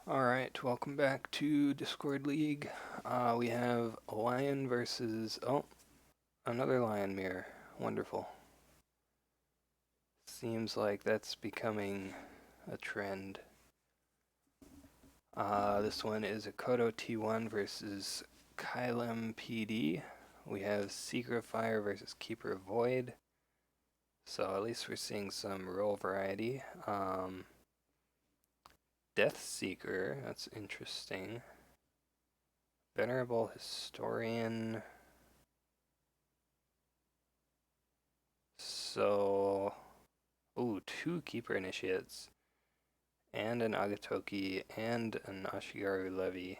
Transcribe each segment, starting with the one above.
Alright, welcome back to Discord League. We have a lion versus, another lion mirror. Wonderful. Seems like that's becoming a trend. This one is akodot1 versus kailampd. We have Seeker of Fire versus Keeper of Void. So at least we're seeing some role variety. Death Seeker, that's interesting. Venerable Historian. So, two Keeper Initiates, and an Agatoki, and an Ashigaru Levy.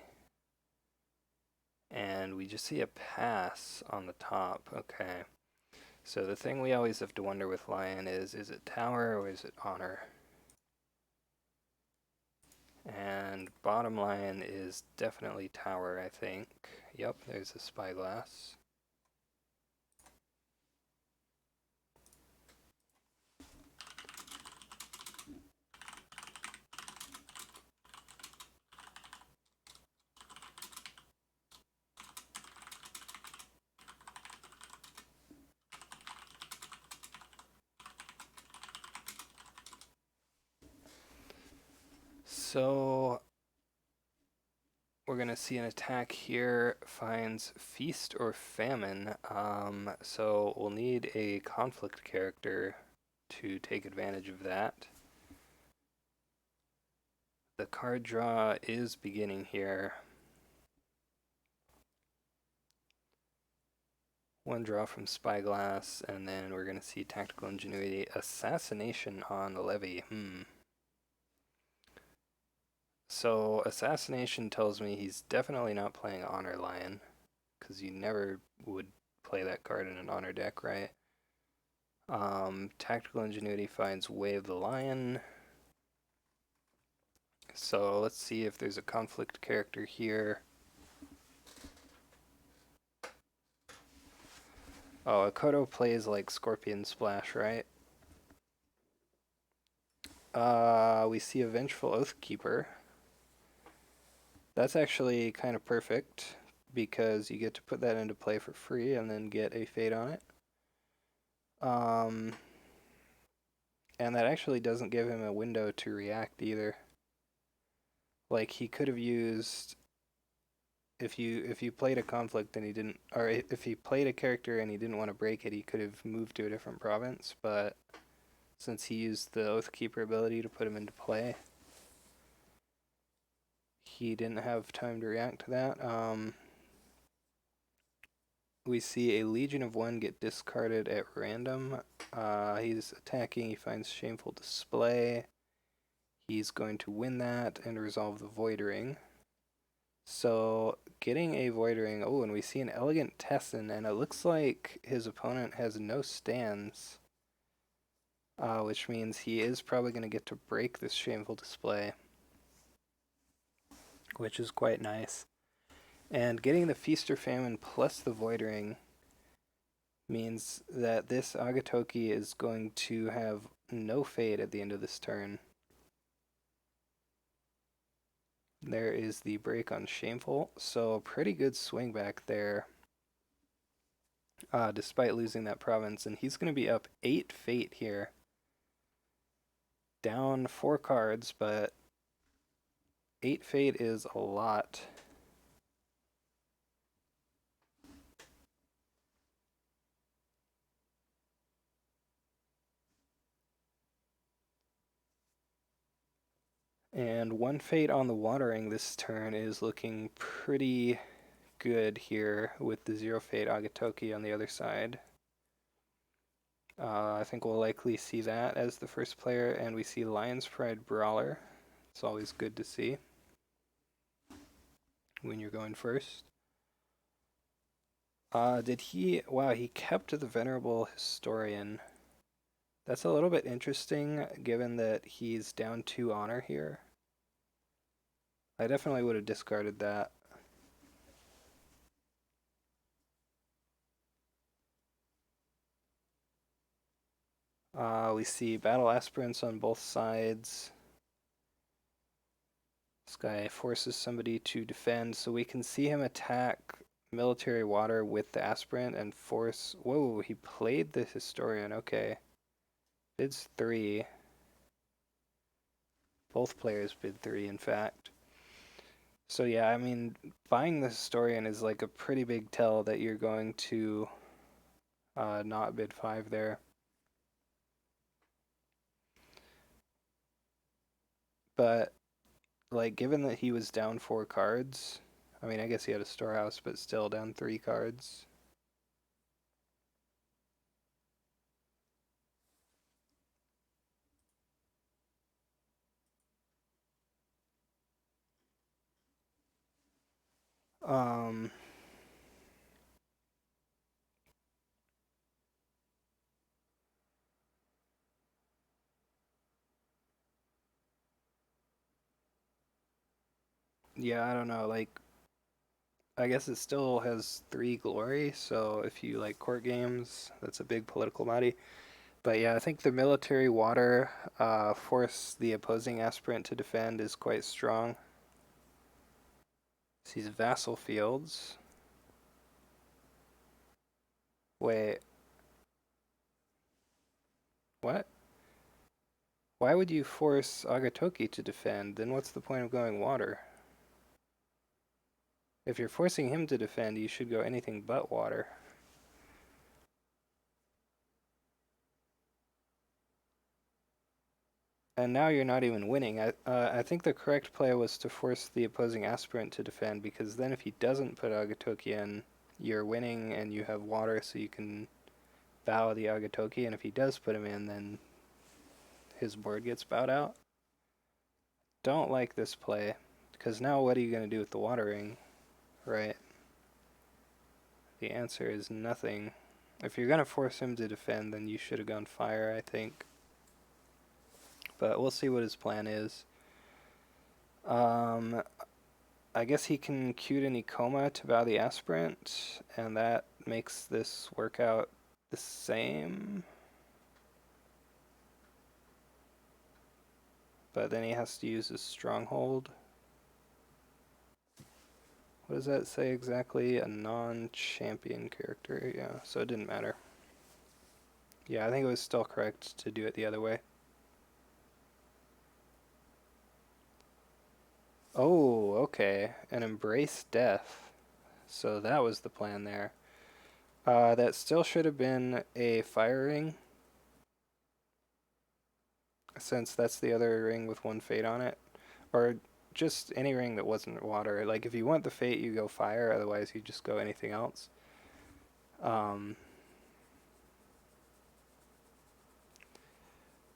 And we just see a pass on the top. Okay. So the thing we always have to wonder with Lion is it Tower or is it Honor? And bottom line is definitely Tower, I think. Yep, there's a Spyglass. So we're going to see an attack here, finds Feast or Famine. So we'll need a conflict character to take advantage of that. The card draw is beginning here. One draw from Spyglass, and then we're going to see Tactical Ingenuity, Assassination on the Levy. So Assassination tells me he's definitely not playing Honor Lion, because you never would play that card in an Honor deck, right? Tactical Ingenuity finds Way of the Lion. So let's see if there's a conflict character here. Oh, Akodo plays like Scorpion Splash, right? We see a Vengeful Oathkeeper. That's actually kind of perfect because you get to put that into play for free and then get a fate on it. And that actually doesn't give him a window to react either. Like he could have used if you played a conflict and he didn't, or if he played a character and he didn't want to break it, he could have moved to a different province, but since he used the Oathkeeper ability to put him into play, he didn't have time to react to that. We see a Legion of One get discarded at random. He's attacking, he finds Shameful Display. He's going to win that and resolve the Void Ring. So getting a Void Ring, and we see an Elegant Tessin, and it looks like his opponent has no stands, which means he is probably going to get to break this Shameful Display, which is quite nice. And getting the Feast or Famine plus the Void Ring means that this Agatoki is going to have no fade at the end of this turn. There is the break on Shameful, so pretty good swing back there, despite losing that province. And he's going to be up 8 fate here. Down 4 cards, but 8 fate is a lot. And 1 fate on the Watering this turn is looking pretty good here with the 0 fate Agatoki on the other side. I think we'll likely see that as the first player, and we see Lion's Pride Brawler. It's always good to see when you're going first. Wow, he kept the Venerable Historian. That's a little bit interesting given that he's down 2 honor here. I definitely would have discarded that. We see battle aspirants on both sides. This guy forces somebody to defend, so we can see him attack military water with the aspirant and force. Whoa, he played the historian. Okay. Bids 3. Both players bid 3, in fact. So yeah, I mean, buying the historian is like a pretty big tell that you're going to not bid 5 there. But like, given that he was down 4 cards, I mean, I guess he had a storehouse, but still down 3 cards. Um, yeah, I don't know. Like, I guess it still has 3 glory, so if you like court games, that's a big political body. But yeah, I think the military water force the opposing aspirant to defend is quite strong. These vassal fields. Wait, what? Why would you force Agatoki to defend? Then what's the point of going water? If you're forcing him to defend, you should go anything but water. And now you're not even winning. I think the correct play was to force the opposing aspirant to defend, because then if he doesn't put Agatoki in, you're winning and you have water, so you can bow the Agatoki, and if he does put him in, then his board gets bowed out. Don't like this play, because now what are you going to do with the watering, right? The answer is nothing. If you're going to force him to defend, then you should have gone fire, I think. But we'll see what his plan is. I guess he can cue to Nikoma to bow the aspirant, and that makes this work out the same. But then he has to use his stronghold. What does that say exactly? A non-champion character. Yeah, so it didn't matter. Yeah, I think it was still correct to do it the other way. Oh, okay. And embrace death. So that was the plan there. That still should have been a fire ring, since that's the other ring with 1 fate on it. Or just any ring that wasn't water. Like, if you want the fate, you go fire, otherwise you just go anything else.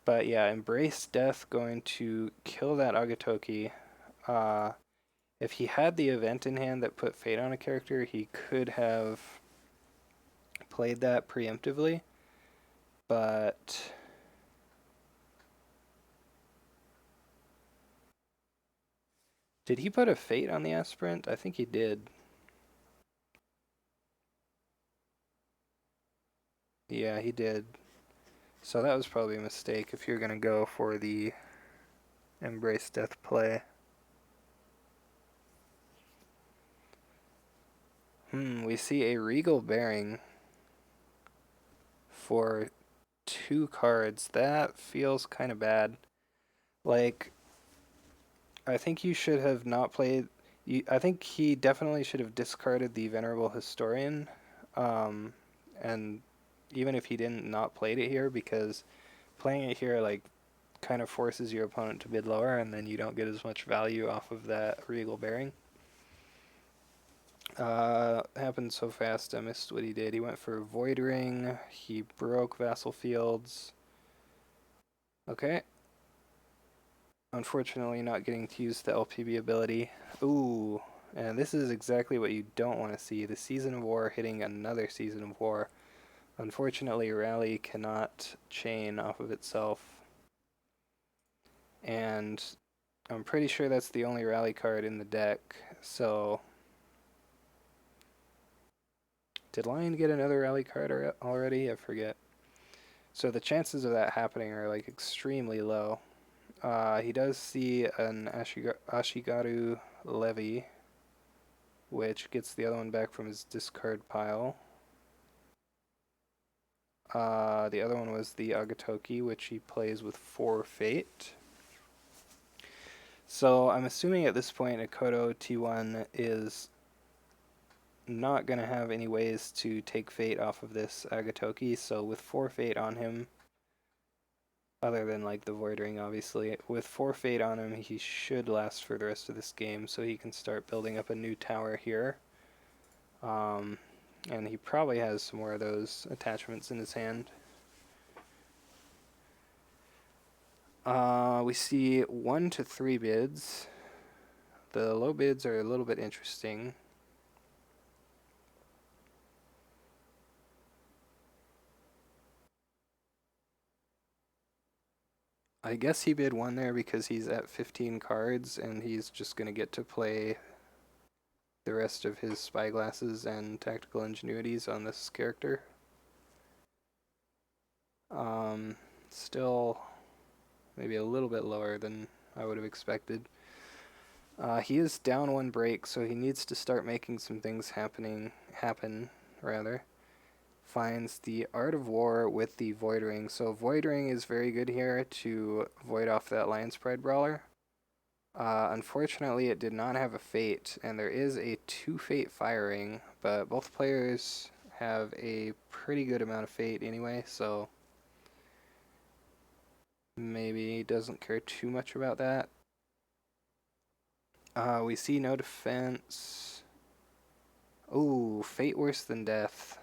But yeah, embrace death, going to kill that Agatoki. If he had the event in hand that put fate on a character, he could have played that preemptively. But did he put a fate on the aspirant? I think he did. Yeah, he did. So that was probably a mistake if you're going to go for the embrace death play. We see a regal bearing for 2 cards. That feels kind of bad. Like, I think you should have not played. I think he definitely should have discarded the Venerable Historian. And even if he didn't, not played it here, because playing it here, like, kind of forces your opponent to bid lower, and then you don't get as much value off of that regal bearing. Happened so fast, I missed what he did. He went for Void Ring. He broke Vassal Fields. Okay. Unfortunately, not getting to use the LPB ability. Ooh, and this is exactly what you don't want to see. The Season of War hitting another Season of War. Unfortunately, Rally cannot chain off of itself. And I'm pretty sure that's the only Rally card in the deck, so... Did Lion get another Rally card already? I forget. So the chances of that happening are like extremely low. He does see an Ashigaru Levy, which gets the other one back from his discard pile. The other one was the Agatoki, which he plays with 4 Fate. So I'm assuming at this point akodot1 is not going to have any ways to take Fate off of this Agatoki, so with 4 Fate on him, other than like the Void Ring obviously, with 4 Fate on him he should last for the rest of this game, so he can start building up a new tower here. And he probably has some more of those attachments in his hand. We see 1 to 3 bids. The low bids are a little bit interesting. I guess he bid 1 there because he's at 15 cards and he's just going to get to play the rest of his spyglasses and tactical ingenuities on this character. Still maybe a little bit lower than I would have expected. He is down 1 break, so he needs to start making some things happen. Finds the Art of War with the Void Ring. So Void Ring is very good here to void off that Lion's Pride Brawler. Unfortunately, it did not have a Fate, and there is a 2 Fate firing, but both players have a pretty good amount of Fate anyway, so maybe he doesn't care too much about that. We see no defense. Ooh, Fate worse than death.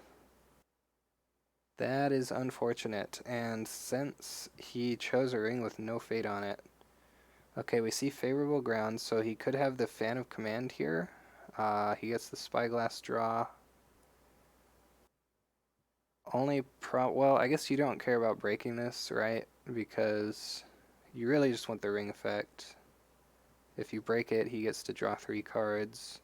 That is unfortunate, and since he chose a ring with no Fate on it. Okay, we see favorable ground, so he could have the Fan of Command here. He gets the Spyglass draw. Well, I guess you don't care about breaking this, right? Because you really just want the ring effect. If you break it, he gets to draw 3 cards.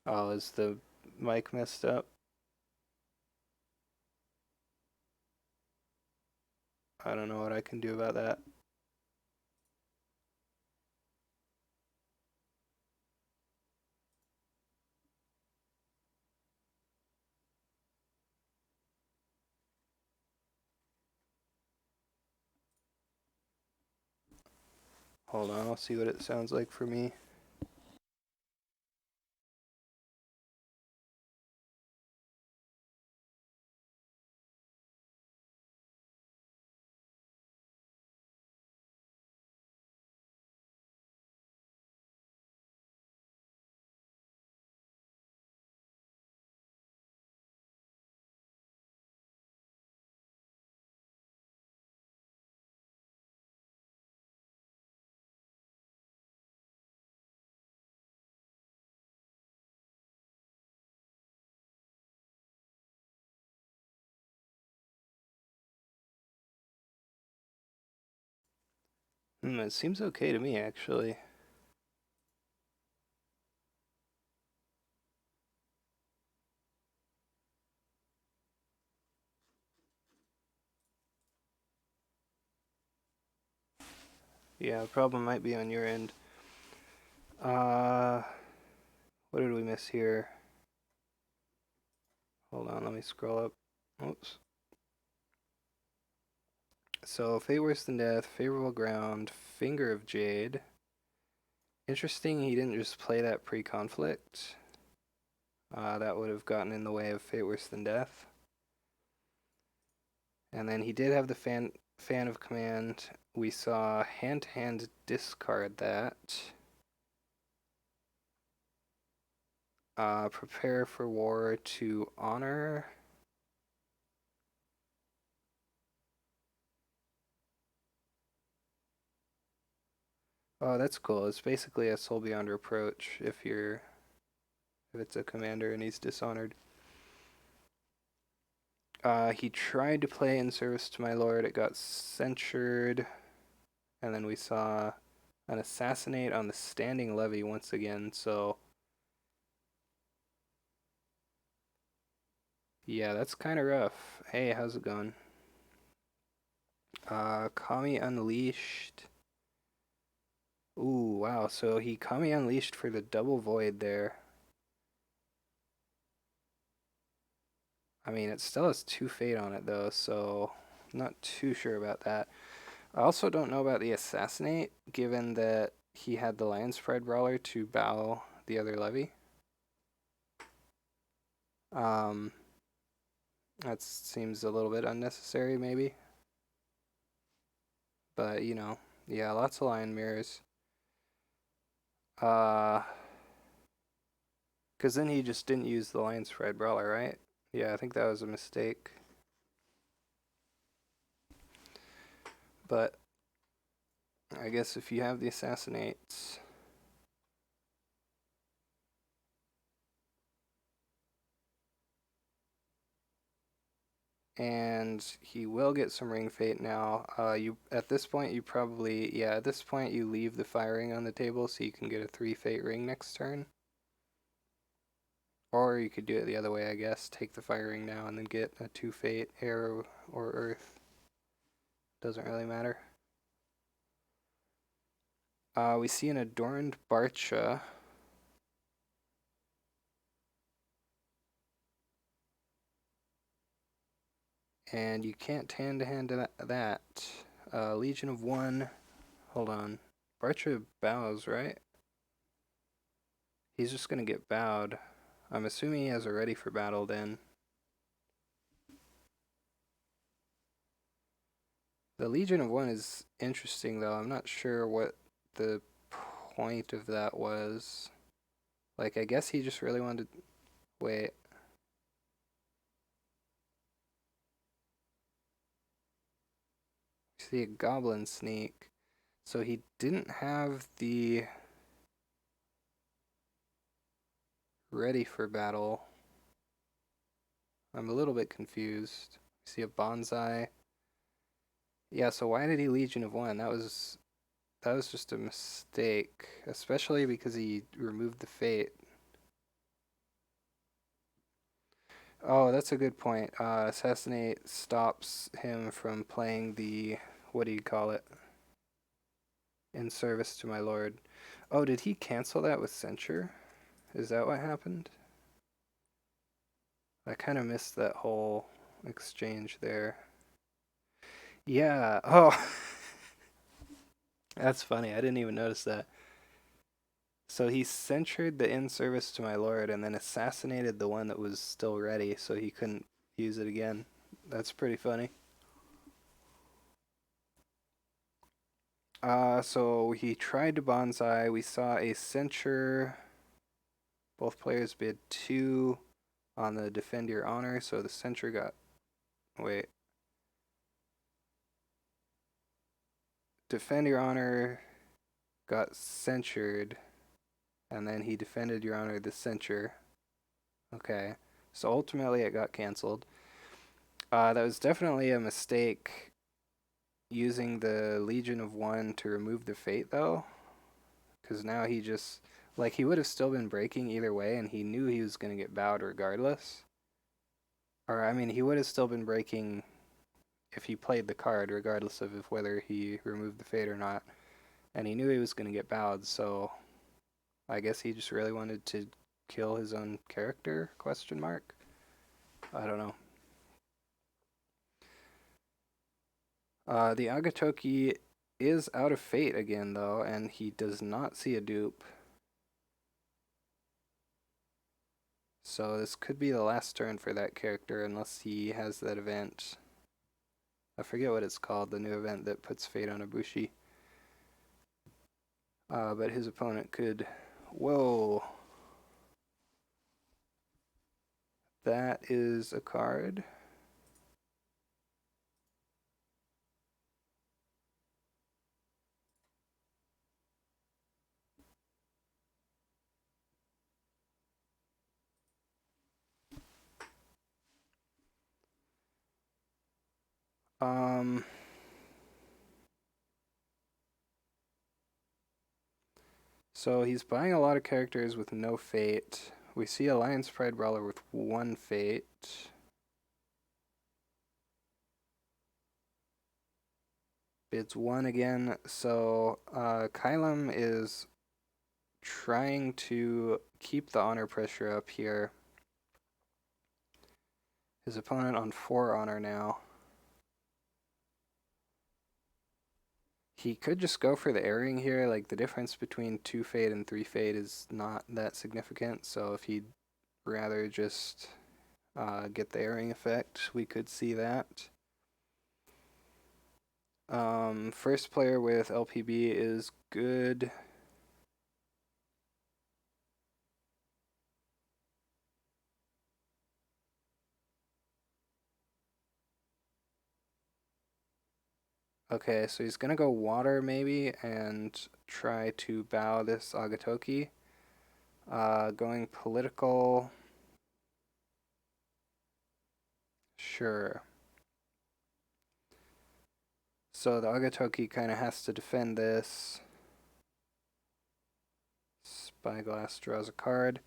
Oh, is the mic messed up? I don't know what I can do about that. Hold on, I'll see what it sounds like for me. It seems okay to me, actually. Yeah, the problem might be on your end. What did we miss here? Hold on, let me scroll up. Oops. So, Fate Worse Than Death, Favorable Ground, Finger of Jade. Interesting, he didn't just play that pre-conflict. That would have gotten in the way of Fate Worse Than Death. And then he did have the Fan of Command. We saw hand-to-hand discard that. Prepare for War to Honor. Oh, that's cool. It's basically a Soul Beyond Reproach if it's a commander and he's dishonored. He tried to play In Service to My Lord. It got censured. And then we saw an Assassinate on the Standing Levy once again. So Yeah, that's kind of rough. Hey, how's it going? Kami Unleashed. Ooh, wow. So he Kami Unleashed for the double void there. I mean, it still has 2 fate on it though, so I'm not too sure about that. I also don't know about the assassinate, given that he had the Lion's Pride Brawler to bow the other levy. Um, that seems a little bit unnecessary, maybe. But, you know, yeah, lots of Lion Mirrors. Because then he just didn't use the Lion's Pride Brawler, right? Yeah, I think that was a mistake. But I guess if you have the assassinates, and he will get some ring fate now. You at this point you probably at this point you leave the firing on the table so you can get a 3 fate ring next turn. Or you could do it the other way, I guess. Take the firing now and then get a 2 fate air or earth. Doesn't really matter. We see an adorned Barcha. And you can't hand-to-hand that. Legion of 1. Hold on. Barcha bows, right? He's just going to get bowed. I'm assuming he has a ready for battle then. The Legion of 1 is interesting though. I'm not sure what the point of that was. Like, I guess he just really wanted... Wait. See a Goblin Sneak. So he didn't have the ready for battle. I'm a little bit confused. See a Bonsai. Yeah, so why did he Legion of 1? That was just a mistake, especially because he removed the fate. Oh, that's a good point. Assassinate stops him from playing the, what do you call it? In service to my lord. Oh, did he cancel that with censure? Is that what happened? I kind of missed that whole exchange there. Yeah. Oh, that's funny. I didn't even notice that. So he censured the in service to my lord and then assassinated the one that was still ready so he couldn't use it again. That's pretty funny. So he tried to bonsai. We saw a censure. Both players bid 2 on the defend your honor, so the censure got... Wait. Defend your honor got censured, and then he defended your honor the censure. Okay. So ultimately it got canceled. That was definitely a mistake using the Legion of 1 to remove the fate, though. Because now he just... Like, he would have still been breaking either way, and he knew he was going to get bowed regardless. Or, I mean, he would have still been breaking if he played the card, regardless of whether he removed the fate or not. And he knew he was going to get bowed, so I guess he just really wanted to kill his own character, question mark? I don't know. The Agatoki is out of fate again, though, and he does not see a dupe. So this could be the last turn for that character unless he has that event. I forget what it's called, the new event that puts fate on Ibushi. But his opponent could... Whoa. That is a card. So he's buying a lot of characters with no fate. We see a Lion's Pride Brawler with 1 fate. Bids 1 again. So Kylum is trying to keep the honor pressure up here. His opponent on 4 honor now. He could just go for the airing here. Like, the difference between 2 fade and 3 fade is not that significant. So if he'd rather just get the airing effect, we could see that. First player with LPB is good. Okay, so he's gonna go water maybe and try to bow this Agatoki. Going political. Sure. So the Agatoki kind of has to defend this. Spyglass draws a card.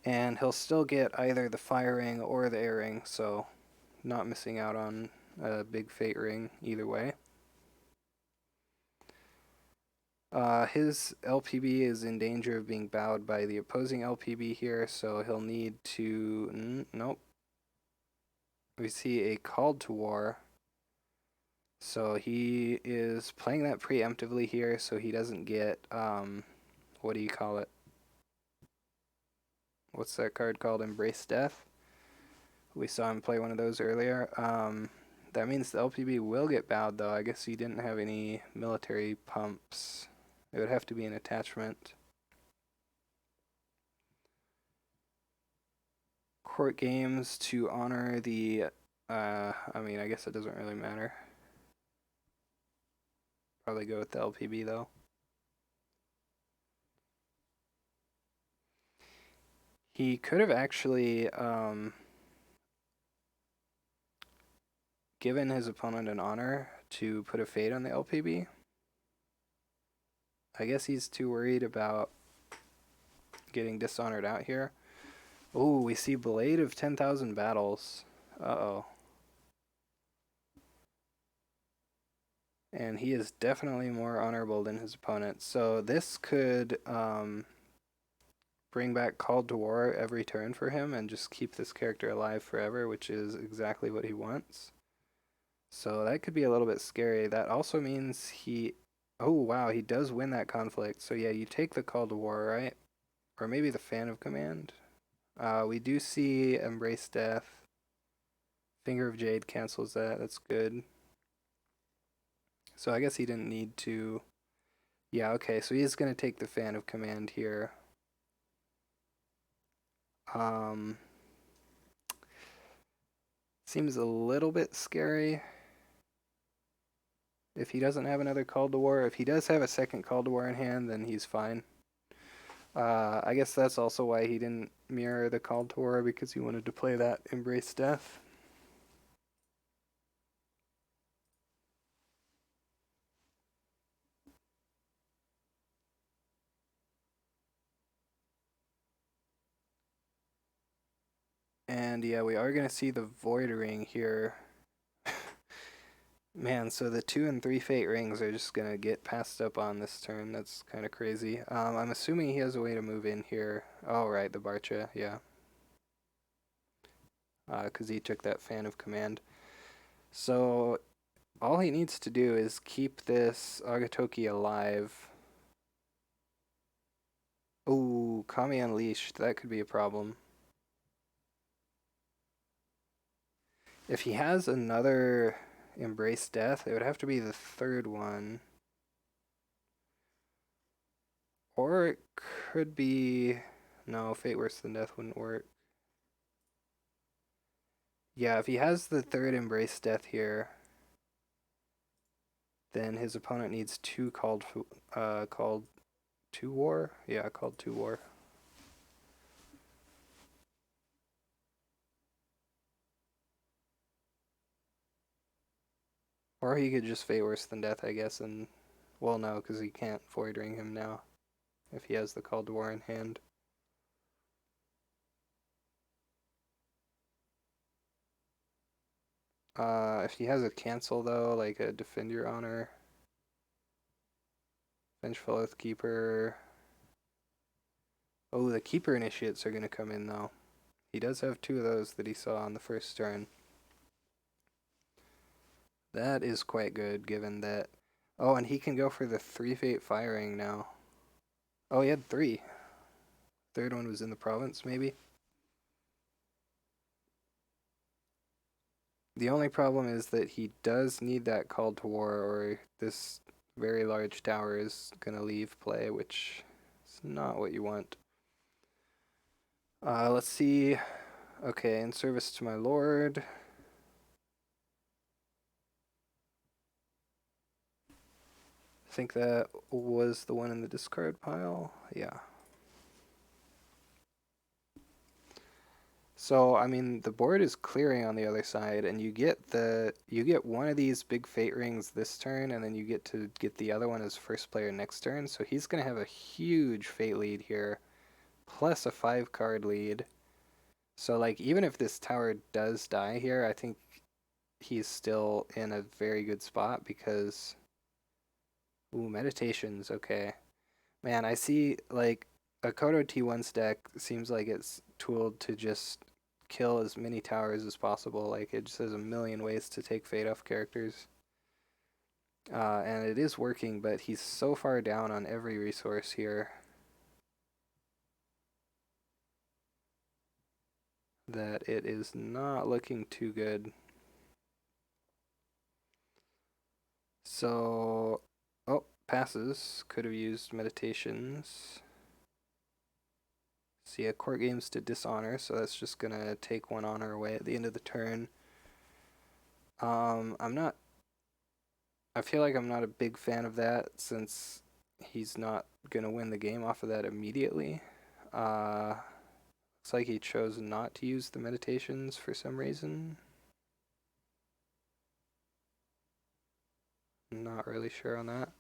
And he'll still get either the fire ring or the air ring, so not missing out on a big fate ring either way. His LPB is in danger of being bowed by the opposing LPB here, so he'll need to... nope. We see a call to war. So he is playing that preemptively here, so he doesn't get, what do you call it? What's that card called? Embrace Death? We saw him play one of those earlier. That means the LPB will get bowed, though. I guess he didn't have any military pumps. It would have to be an attachment. Court games to honor the... I mean, I guess it doesn't really matter. Probably go with the LPB, though. He could have actually given his opponent an honor to put a fade on the LPB. I guess he's too worried about getting dishonored out here. Oh, we see Blade of 10,000 Battles. Uh-oh. And he is definitely more honorable than his opponent. So this could bring back Called to War every turn for him and just keep this character alive forever, which is exactly what he wants. So that could be a little bit scary. That also means he... Oh, wow, he does win that conflict. So yeah, you take the Call to War, right? Or maybe the Fan of Command. We do see Embrace Death. Finger of Jade cancels that. That's good. So I guess he didn't need to... Yeah, okay, so he is going to take the Fan of Command here. Seems a little bit scary. If he doesn't have another Call to War, if he does have a second Call to War in hand, then he's fine. I guess that's also why he didn't mirror the Call to War, because he wanted to play that Embrace Death. And yeah, we are going to see the Void Ring here. Man, so the 2 and 3 Fate Rings are just going to get passed up on this turn. That's kind of crazy. I'm assuming he has a way to move in here. Oh, right, the Barcha, yeah. Because he took that Fan of Command. So all he needs to do is keep this Agatoki alive. Ooh, Kami Unleashed. That could be a problem. If he has another Embrace Death, it would have to be the third one. Or it could be... No, Fate Worse Than Death wouldn't work. Yeah, if he has the third Embrace Death here, then his opponent needs 2 called to War? Yeah, Called to War. Or he could just Fate Worse Than Death, I guess, and... Well, no, because he can't Void Ring him now, if he has the Called to War in hand. If he has a cancel, though, like a Defend Your Honor... Vengeful Oathkeeper. Oh, the Keeper Initiates are going to come in, though. He does have 2 of those that he saw on the first turn. That is quite good, given that... Oh, and he can go for the 3 Fate Firing now. Oh, he had 3. Third one was in the province, maybe? The only problem is that he does need that Call to War, or this very large tower is going to leave play, which is not what you want. Let's see. Okay, in service to my lord. I think that was the one in the discard pile. Yeah. So, I mean, the board is clearing on the other side, and you get one of these big fate rings this turn, and then you get to get the other one as first player next turn. So he's gonna have a huge fate lead here, plus a 5-card lead. So like even if this tower does die here, I think he's still in a very good spot because ooh, meditations, okay. Man, I see like akodot1's deck seems like it's tooled to just kill as many towers as possible. Like it just has a million ways to take fate off characters. And it is working, but he's so far down on every resource here that it is not looking too good. So, oh, passes. Could have used meditations. See, a court games to dishonor, so that's just gonna take 1 honor away at the end of the turn. I'm not. I feel like I'm not a big fan of that since he's not gonna win the game off of that immediately. Looks like he chose not to use the meditations for some reason. Not really sure on that.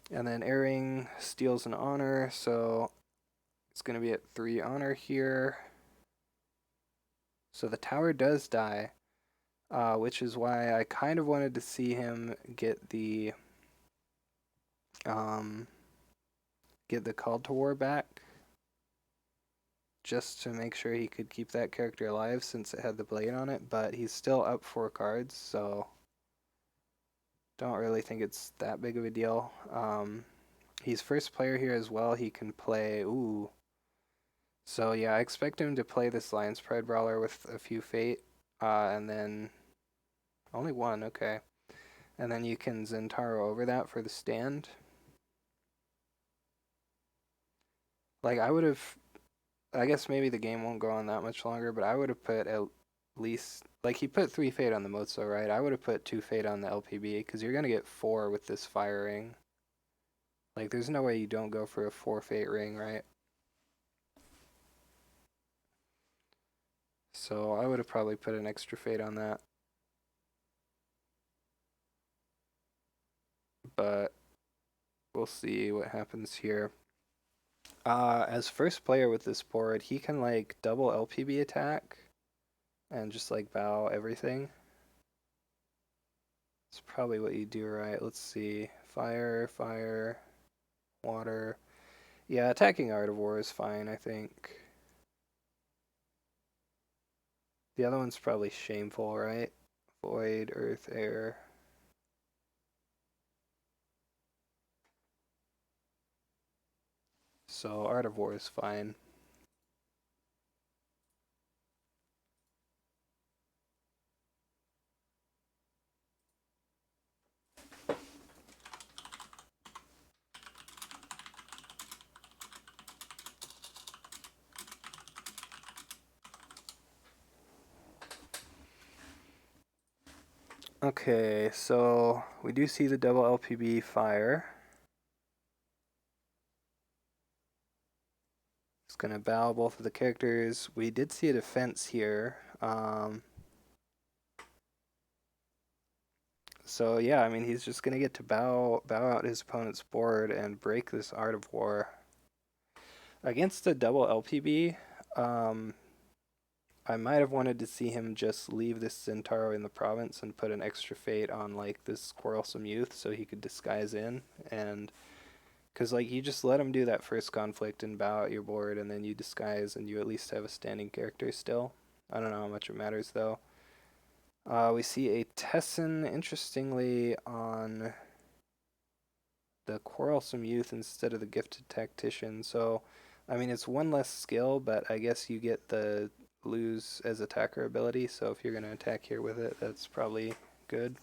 And then airing steals an honor, so it's going to be at 3 honor here. So the tower does die, which is why I kind of wanted to see him get the Call to War back, just to make sure he could keep that character alive since it had the blade on it. But he's still up 4 cards, so don't really think it's that big of a deal. He's first player here as well. He can play, ooh. So yeah, I expect him to play this Lion's Pride Brawler with a few Fate, and then only 1, okay. And then you can Zentaro over that for the stand. Like I would have, I guess maybe the game won't go on that much longer, but I would have put at least, like he put 3 Fate on the Mozo, right? I would have put 2 Fate on the LPB, because you're going to get 4 with this firing. Like, there's no way you don't go for a 4 Fate ring, right? So I would have probably put an extra Fate on that. But we'll see what happens here. As first player with this board, he can, like, double LPB attack and just, like, bow everything. It's probably what you do, right? Let's see. Fire, fire, water. Yeah, attacking Art of War is fine, I think. The other one's probably shameful, right? Void, earth, air. So Art of War is fine. Okay, so we do see the double LPB fire. It's gonna bow both of the characters. We did see a defense here. So yeah, I mean he's just gonna get to bow out his opponent's board and break this Art of War. Against a double LPB, I might have wanted to see him just leave this Centauro in the province and put an extra fate on like this quarrelsome youth so he could disguise in, and because like you just let him do that first conflict and bow out your board and then you disguise and you at least have a standing character still. I don't know how much it matters though. We see a Tessin, interestingly, on the quarrelsome youth instead of the gifted tactician. So, I mean, it's one less skill, but I guess you get the lose as attacker ability. So if you're going to attack here with it, that's probably good.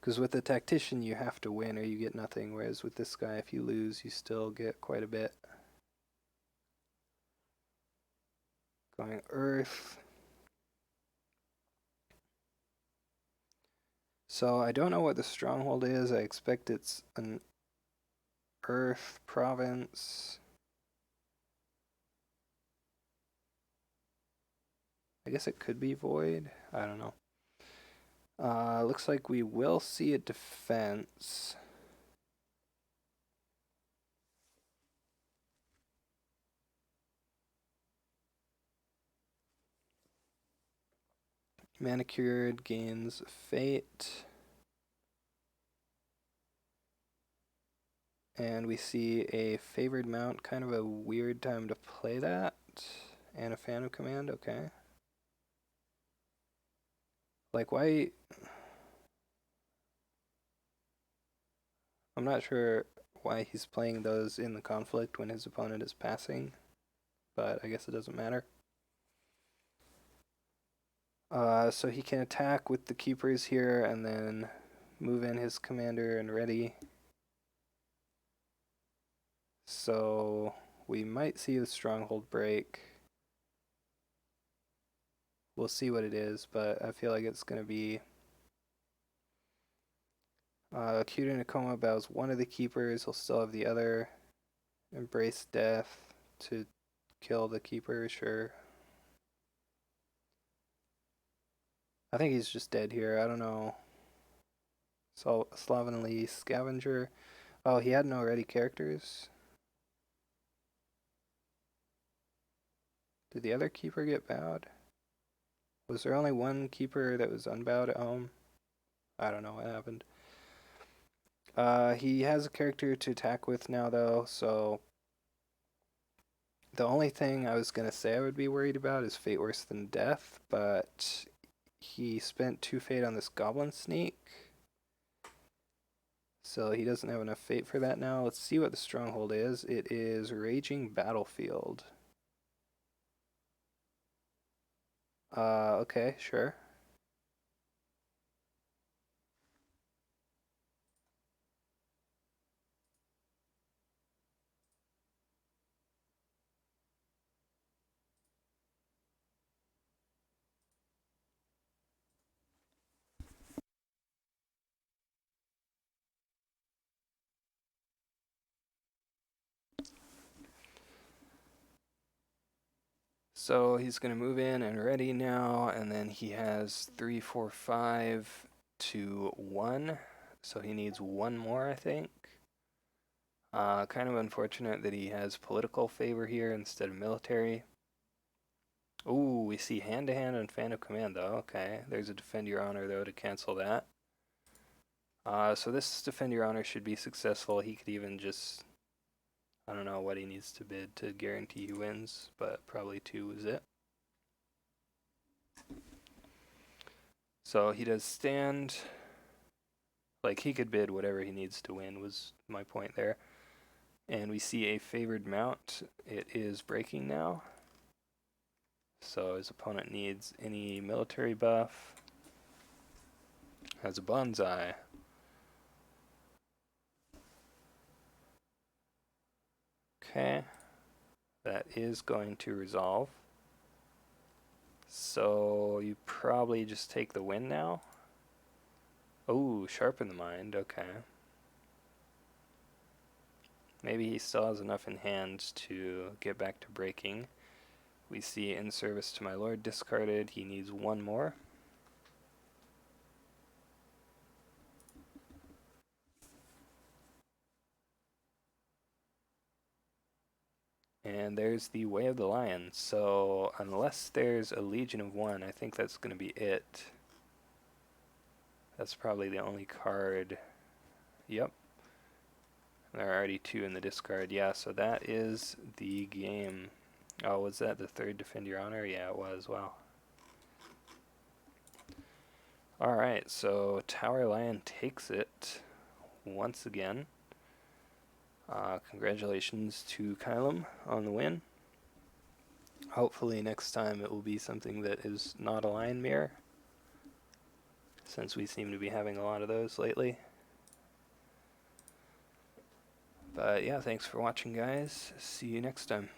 Because with the tactician, you have to win or you get nothing. Whereas with this guy, if you lose, you still get quite a bit. Going Earth. So I don't know what the stronghold is. I expect it's an Earth province. I guess it could be Void. I don't know. Looks like we will see a defense. Manicured gains Fate. And we see a favored mount, kind of a weird time to play that. And a fan of command, okay. Like, why? I'm not sure why he's playing those in the conflict when his opponent is passing, but I guess it doesn't matter. So he can attack with the keepers here and then move in his commander and ready. So we might see the stronghold break. We'll see what it is, but I feel like it's going to be... Acute in a coma bows one of the keepers. He'll still have the other. Embrace death to kill the keeper, sure. I think he's just dead here. I don't know. So Slovenly Scavenger. Oh, he had no ready characters. Did the other keeper get bowed? Was there only one keeper that was unbowed at home? I don't know what happened. He has a character to attack with now, though, so the only thing I was going to say I would be worried about is Fate Worse Than Death, but he spent 2 Fate on this Goblin Sneak, so he doesn't have enough Fate for that now. Let's see what the stronghold is. It is Raging Battlefield. Okay, sure. So he's going to move in and ready now, and then he has 3, 4, 5 to 1, so he needs 1 more, I think. Kind of unfortunate that he has political favor here instead of military. Ooh, we see hand-to-hand and fan of command, though. Okay, there's a defend your honor, though, to cancel that. So this defend your honor should be successful. He could even just... I don't know what he needs to bid to guarantee he wins, but probably 2 is it. So he does stand. Like, he could bid whatever he needs to win, was my point there. And we see a favored mount. It is breaking now. So his opponent needs any military buff. Has a bonsai. Okay. That is going to resolve. So you probably just take the win now. Oh, sharpen the mind. Okay. Maybe he still has enough in hand to get back to breaking. We see in service to my lord discarded. He needs 1 more. And there's the Way of the Lion. So unless there's a Legion of One, I think that's going to be it. That's probably the only card. Yep. There are already 2 in the discard. Yeah, so that is the game. Oh, was that the 3rd Defend Your Honor? Yeah, it was. Wow. Alright, so Tower Lion takes it once again. Congratulations to Kylum on the win. Hopefully next time it will be something that is not a lion mirror, since we seem to be having a lot of those lately. But yeah, thanks for watching, guys. See you next time.